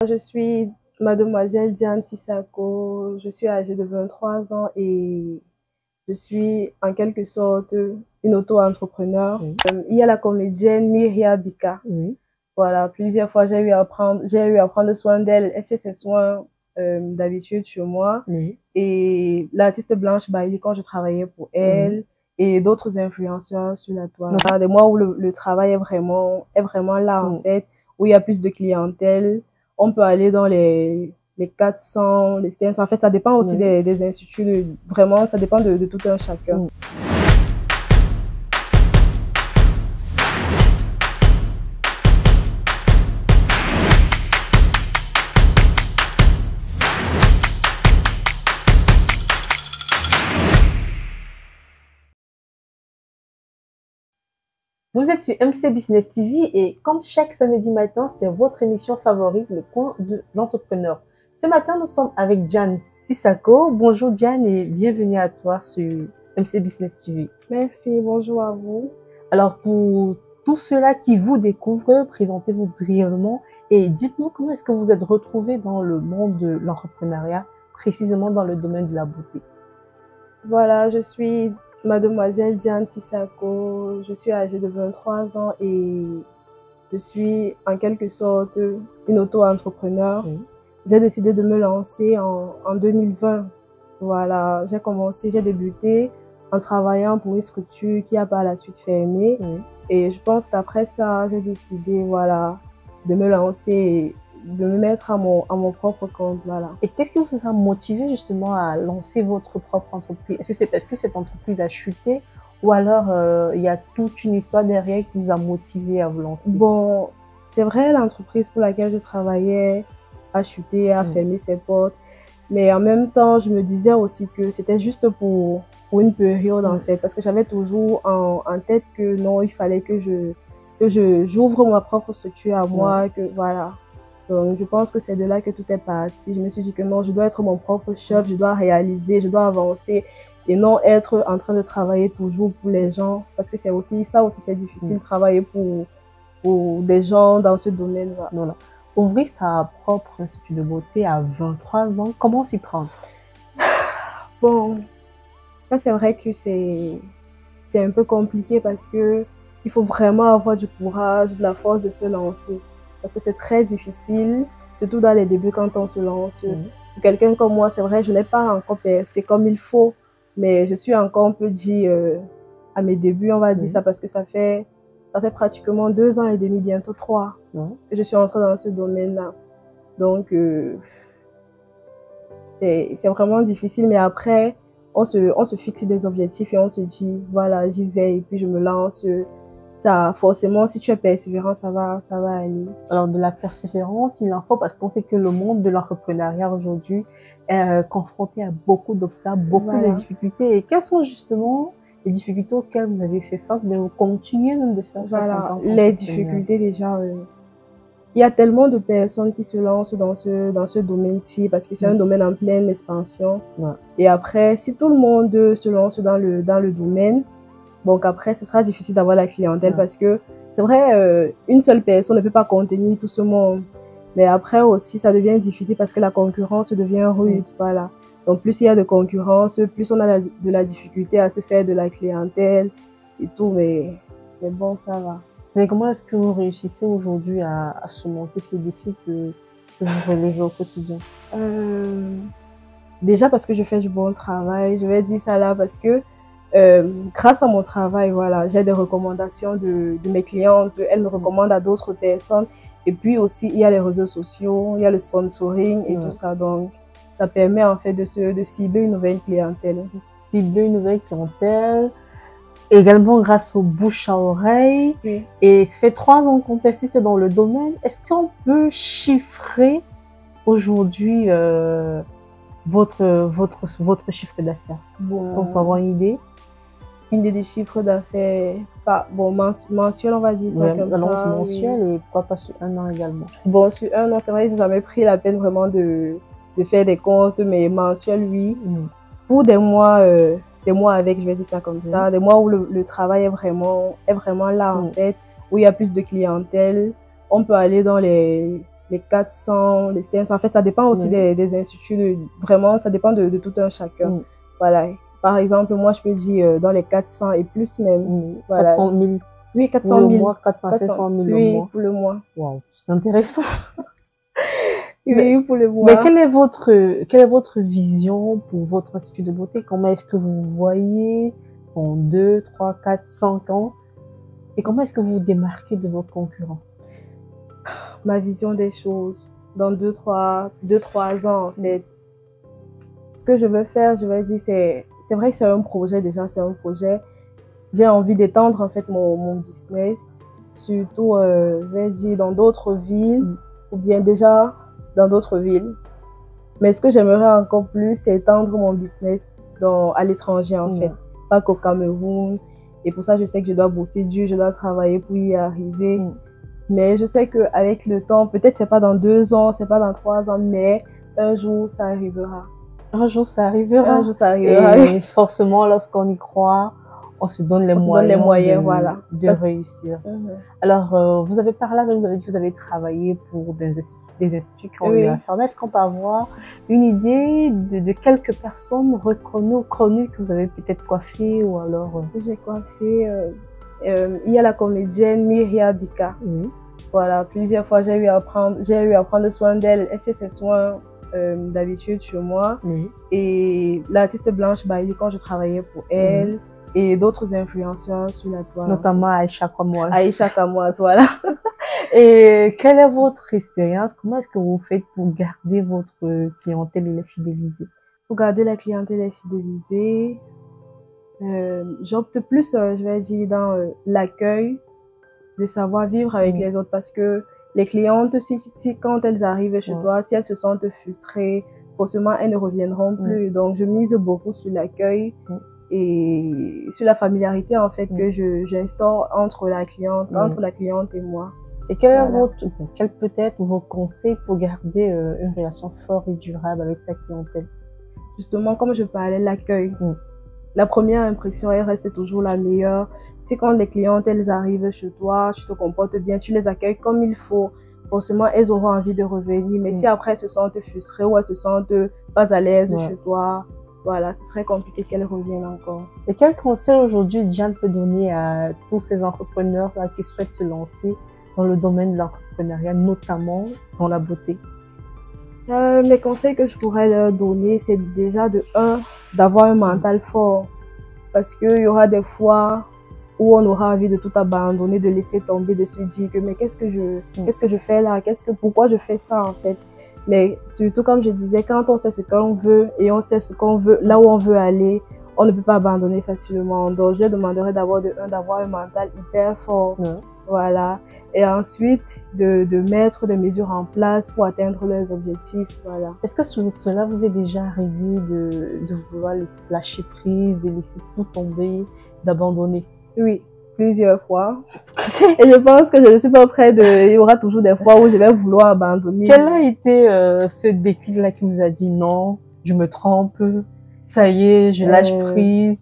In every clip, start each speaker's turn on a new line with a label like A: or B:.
A: Je suis mademoiselle Diane Sissako, je suis âgée de 23 ans et je suis en quelque sorte une auto-entrepreneur.
B: Oui.
A: Il y a la comédienne Myria Bika.
B: Oui.
A: Voilà, plusieurs fois j'ai eu à prendre soin d'elle. Elle fait ses soins d'habitude chez moi.
B: Oui.
A: Et l'artiste Blanche Bailey, quand je travaillais pour elle, et d'autres influenceurs sur la toile. Voilà, des mois où le travail est vraiment là, en fait, où il y a plus de clientèle. On peut aller dans les 400, les 500. En fait, ça dépend aussi des instituts. Vraiment, ça dépend de tout un chacun.
B: Vous êtes sur MC Business TV et comme chaque samedi matin, c'est votre émission favorite, le coin de l'entrepreneur. Ce matin, nous sommes avec Diane Sissako. Bonjour Diane et bienvenue à toi sur MC Business TV.
A: Merci, bonjour à vous.
B: Alors pour tous ceux-là qui vous découvrent, présentez-vous brièvement et dites-nous comment est-ce que vous êtes retrouvés dans le monde de l'entrepreneuriat, précisément dans le domaine de la beauté.
A: Voilà, je suis mademoiselle Diane Sissako, je suis âgée de 23 ans et je suis en quelque sorte une auto-entrepreneur. J'ai décidé de me lancer en 2020. Voilà, j'ai débuté en travaillant pour une structure qui a par la suite fermé. Et je pense qu'après ça, j'ai décidé, voilà, de me lancer et de me mettre à mon propre compte, voilà.
B: Et qu'est-ce qui vous a motivé justement à lancer votre propre entreprise? Est-ce que c'est parce que cette entreprise a chuté ou alors il y a toute une histoire derrière qui vous a motivé à vous lancer?
A: Bon, c'est vrai, l'entreprise pour laquelle je travaillais a chuté, a fermé ses portes. Mais en même temps, je me disais aussi que c'était juste pour une période, en fait. Parce que j'avais toujours en tête que non, il fallait que j'ouvre ma propre structure à moi, que voilà. Donc, je pense que c'est de là que tout est parti. Je me suis dit que non, je dois être mon propre chef, je dois réaliser, je dois avancer et non être en train de travailler toujours pour les gens. Parce que c'est aussi, c'est difficile de travailler pour des gens dans ce domaine.
B: Voilà. Ouvrir sa propre institut de beauté à 23 ans, comment s'y prendre?
A: Bon, ça c'est vrai que c'est un peu compliqué parce que il faut vraiment avoir du courage, de la force de se lancer. Parce que c'est très difficile, surtout dans les débuts quand on se lance. Pour quelqu'un comme moi, c'est vrai, je n'ai pas encore percé comme il faut, mais je suis encore, on peut dire, à mes débuts, on va dire ça, parce que ça fait pratiquement 2 ans et demi, bientôt 3, que je suis entrée dans ce domaine-là. Donc, c'est vraiment difficile, mais après, on se fixe des objectifs et on se dit, voilà, j'y vais et puis je me lance. Ça, forcément, si tu es persévérant, ça va aller.
B: Alors, de la persévérance, il en faut parce qu'on sait que le monde de l'entrepreneuriat aujourd'hui est confronté à beaucoup d'obstacles, beaucoup de difficultés. Et quelles sont justement les difficultés auxquelles vous avez fait face, mais vous continuez même de faire face en tant
A: les difficultés déjà. Il y a tellement de personnes qui se lancent dans ce domaine-ci parce que c'est un domaine en pleine expansion. Et après, si tout le monde se lance dans le domaine, donc après, ce sera difficile d'avoir la clientèle parce que c'est vrai, une seule personne ne peut pas contenir tout ce monde. Mais après aussi, ça devient difficile parce que la concurrence devient rude. Voilà. Donc plus il y a de concurrence, plus on a de la difficulté à se faire de la clientèle et tout. Mais bon, ça va.
B: Mais comment est-ce que vous réussissez aujourd'hui à surmonter ces défis que vous relevez au quotidien?
A: Déjà parce que je fais du bon travail. Je vais dire ça là parce que grâce à mon travail, voilà, j'ai des recommandations de mes clientes. Elles me recommandent à d'autres personnes. Et puis aussi, il y a les réseaux sociaux, il y a le sponsoring et tout ça. Donc, ça permet en fait de cibler une nouvelle clientèle.
B: Cibler une nouvelle clientèle. Également grâce au bouche à oreille. Et ça fait 3 ans qu'on persiste dans le domaine. Est-ce qu'on peut chiffrer aujourd'hui votre chiffre d'affaires? Est-ce qu'on peut avoir une idée?
A: Une idée du chiffre d'affaires, bon, mensuel, on va dire ça comme ça.
B: Mensuel et pourquoi pas sur 1 an également?
A: Bon, sur 1 an, c'est vrai que j'ai jamais pris la peine vraiment de faire des comptes, mais mensuel, oui. Pour des mois avec, je vais dire ça comme ça, des mois où le travail est vraiment là, en fait, où il y a plus de clientèle, on peut aller dans les les 400, les 500. En fait, ça dépend aussi des instituts. Vraiment, ça dépend de tout un chacun. Voilà. Par exemple, moi, je peux dire dans les 400 et plus même. Voilà.
B: 400 000.
A: Oui, 400 000.
B: 400 500 000
A: oui,
B: le mois.
A: pour le mois.
B: Wow, c'est intéressant.
A: Oui, pour le mois.
B: Mais quelle est votre vision pour votre institut de beauté? Comment est-ce que vous vous voyez en 2, 3, 4, 5 ans? Et comment est-ce que vous vous démarquez de vos concurrents?
A: Ma vision des choses dans 2-3 ans, en fait. Ce que je veux faire, je vais dire, c'est vrai que c'est un projet déjà, c'est un projet. J'ai envie d'étendre en fait mon business, surtout, je vais dire, dans d'autres villes ou bien déjà dans d'autres villes. Mais ce que j'aimerais encore plus, c'est étendre mon business à l'étranger en fait, pas qu'au Cameroun. Et pour ça, je sais que je dois bosser dur, je dois travailler pour y arriver. Mais je sais qu'avec le temps, peut-être c'est pas dans 2 ans, c'est pas dans 3 ans, mais un jour, ça arrivera.
B: Un jour, ça arrivera.
A: Un jour, ça arrivera.
B: Et forcément, lorsqu'on y croit, on se donne les moyens
A: voilà,
B: de réussir. Alors, vous avez parlé, vous avez dit que vous avez travaillé pour des instituts qui ont eu à fermer. Est-ce qu'on peut avoir une idée de quelques personnes reconnues ou connues que vous avez peut-être coiffées ou alors...
A: J'ai coiffé... il y a la comédienne Myria Bika. Voilà, plusieurs fois, j'ai eu à prendre soin d'elle. Elle fait ses soins d'habitude chez moi. Et l'artiste Blanche Bailly, quand je travaillais pour elle, et d'autres influenceurs sur la toile.
B: Notamment Aïcha Kamoise.
A: Aïcha Kamoise, voilà.
B: Et quelle est votre expérience? Comment est-ce que vous faites pour garder votre clientèle et les fidéliser?
A: Pour garder la clientèle et fidéliser, j'opte plus, je vais dire, dans l'accueil, le savoir-vivre avec les autres, parce que les clientes, si quand elles arrivent chez toi, si elles se sentent frustrées, forcément, elles ne reviendront plus. Donc, je mise beaucoup sur l'accueil et sur la familiarité, en fait, que j'instaure entre la cliente et moi.
B: Et quel peut être vos conseils pour garder une relation forte et durable avec sa clientèle?
A: Justement, comme je parlais, l'accueil. La première impression, elle reste toujours la meilleure. Si quand les clientes, elles arrivent chez toi, tu te comportes bien, tu les accueilles comme il faut, forcément, elles auront envie de revenir. Mais si après, elles se sentent frustrées ou elles se sentent pas à l'aise chez toi, voilà, ce serait compliqué qu'elles reviennent encore.
B: Et quel conseil aujourd'hui Diane peut donner à tous ces entrepreneurs là, qui souhaitent se lancer dans le domaine de l'entrepreneuriat, notamment dans la beauté?
A: Les conseils que je pourrais leur donner, c'est déjà d'avoir un mental fort. Parce qu'il y aura des fois où on aura envie de tout abandonner, de laisser tomber, de se dire que mais qu'est-ce que je fais là? Pourquoi je fais ça en fait? Mais surtout, comme je disais, quand on sait ce qu'on veut et on sait ce qu'on veut, là où on veut aller, on ne peut pas abandonner facilement. Donc, je demanderais d'avoir un mental hyper fort. Voilà. Et ensuite, de mettre des mesures en place pour atteindre leurs objectifs. Voilà.
B: Est-ce que cela vous est déjà arrivé de vouloir lâcher prise, de laisser tout tomber, d'abandonner?
A: Oui, plusieurs fois. Et je pense que je ne suis pas prête il y aura toujours des fois où je vais vouloir abandonner.
B: Quel a été ce déclic-là qui vous a dit non, je me trompe, ça y est, je lâche prise?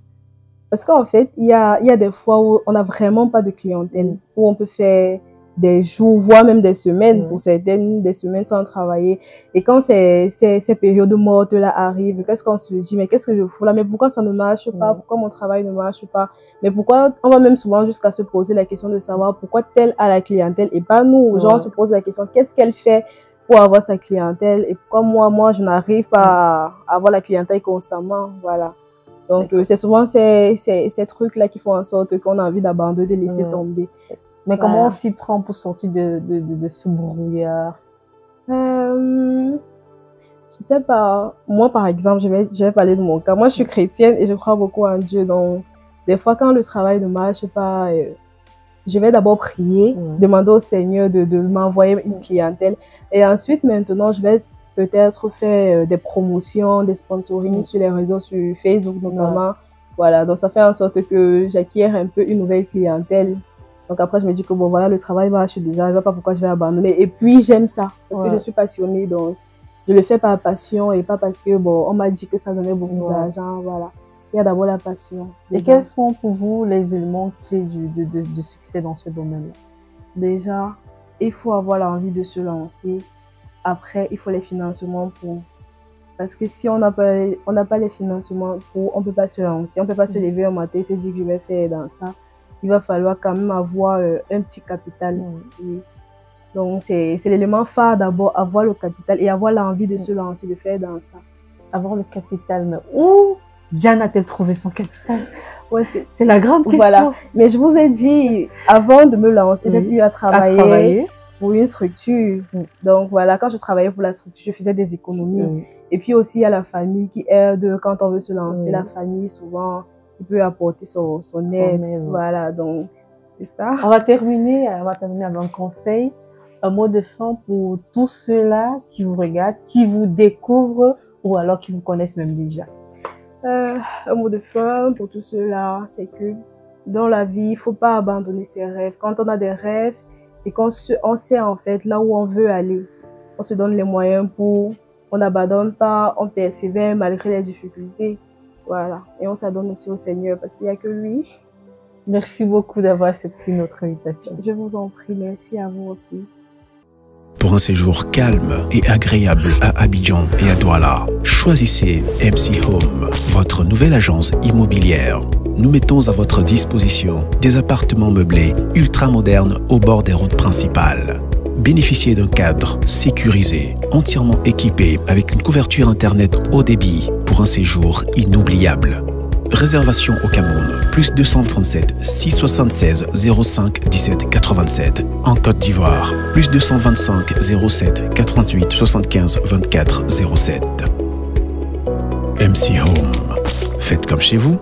A: Parce qu'en fait, il y a des fois où on n'a vraiment pas de clientèle, où on peut faire des jours, voire même des semaines, pour certaines, des semaines sans travailler. Et quand ces périodes mortes-là arrivent, qu'est-ce qu'on se dit? Mais qu'est-ce que je fous là? Mais pourquoi ça ne marche pas? Pourquoi mon travail ne marche pas? Mais pourquoi, on va même souvent jusqu'à se poser la question de savoir pourquoi telle a la clientèle et pas nous. Genre, on se pose la question, qu'est-ce qu'elle fait pour avoir sa clientèle? Et pourquoi moi, je n'arrive pas à avoir la clientèle constamment? Voilà. Donc, c'est souvent ces trucs-là qui font en sorte qu'on a envie d'abandonner, de laisser tomber.
B: Mais comment on s'y prend pour sortir de ce brouillard?
A: Je sais pas. Moi, par exemple, je vais parler de mon cas. Moi, je suis chrétienne et je crois beaucoup en Dieu. Donc, des fois, quand le travail ne marche pas, je vais d'abord prier, demander au Seigneur de m'envoyer une clientèle. Et ensuite, maintenant, je vais peut-être faire des promotions, des sponsorings sur les réseaux, sur Facebook notamment. Voilà, donc ça fait en sorte que j'acquiers un peu une nouvelle clientèle. Donc après, je me dis que bon, voilà, le travail marche déjà, je ne vois pas pourquoi je vais abandonner. Et puis, j'aime ça, parce que je suis passionnée, donc je le fais par passion et pas parce que, bon, on m'a dit que ça donnait beaucoup d'argent, voilà. Il y a d'abord la passion.
B: Et quels sont pour vous les éléments clés de succès dans ce domaine-là?
A: Déjà, il faut avoir l'envie de se lancer. Après, il faut les financements pour. Parce que si on n'a pas les financements pour, on ne peut pas se lancer. On ne peut pas se lever un matin et se dire que je vais faire dans ça. Il va falloir quand même avoir un petit capital. Oui. Donc, c'est l'élément phare d'abord, avoir le capital et avoir l'envie de se lancer, de faire dans ça.
B: Avoir le capital, mais où Diane a-t-elle trouvé son capital? C'est la grande question.
A: Voilà. Mais je vous ai dit, avant de me lancer, j'ai pu travailler pour une structure. Donc voilà, quand je travaillais pour la structure, je faisais des économies. Et puis aussi, il y a la famille qui aide quand on veut se lancer. La famille, souvent, qui peut apporter son aide. Voilà, donc c'est ça.
B: On va terminer avec un conseil. Un mot de fin pour tous ceux-là qui vous regardent, qui vous découvrent ou alors qui vous connaissent même déjà.
A: Un mot de fin pour tous ceux-là, c'est que dans la vie, il ne faut pas abandonner ses rêves. Quand on a des rêves et qu'on sait en fait là où on veut aller, on se donne les moyens pour, on n'abandonne pas, on persévère malgré les difficultés. Voilà. Et on s'adonne aussi au Seigneur parce qu'il n'y a que lui.
B: Merci beaucoup d'avoir accepté notre invitation.
A: Je vous en prie, merci à vous aussi.
C: Pour un séjour calme et agréable à Abidjan et à Douala, choisissez MC Home, votre nouvelle agence immobilière. Nous mettons à votre disposition des appartements meublés ultra modernes au bord des routes principales. Bénéficiez d'un cadre sécurisé, entièrement équipé avec une couverture Internet haut débit pour un séjour inoubliable. Réservation au Cameroun, plus 237 676 05 17 87. En Côte d'Ivoire, plus 225 07 88 75 24 07. MC Home. Faites comme chez vous.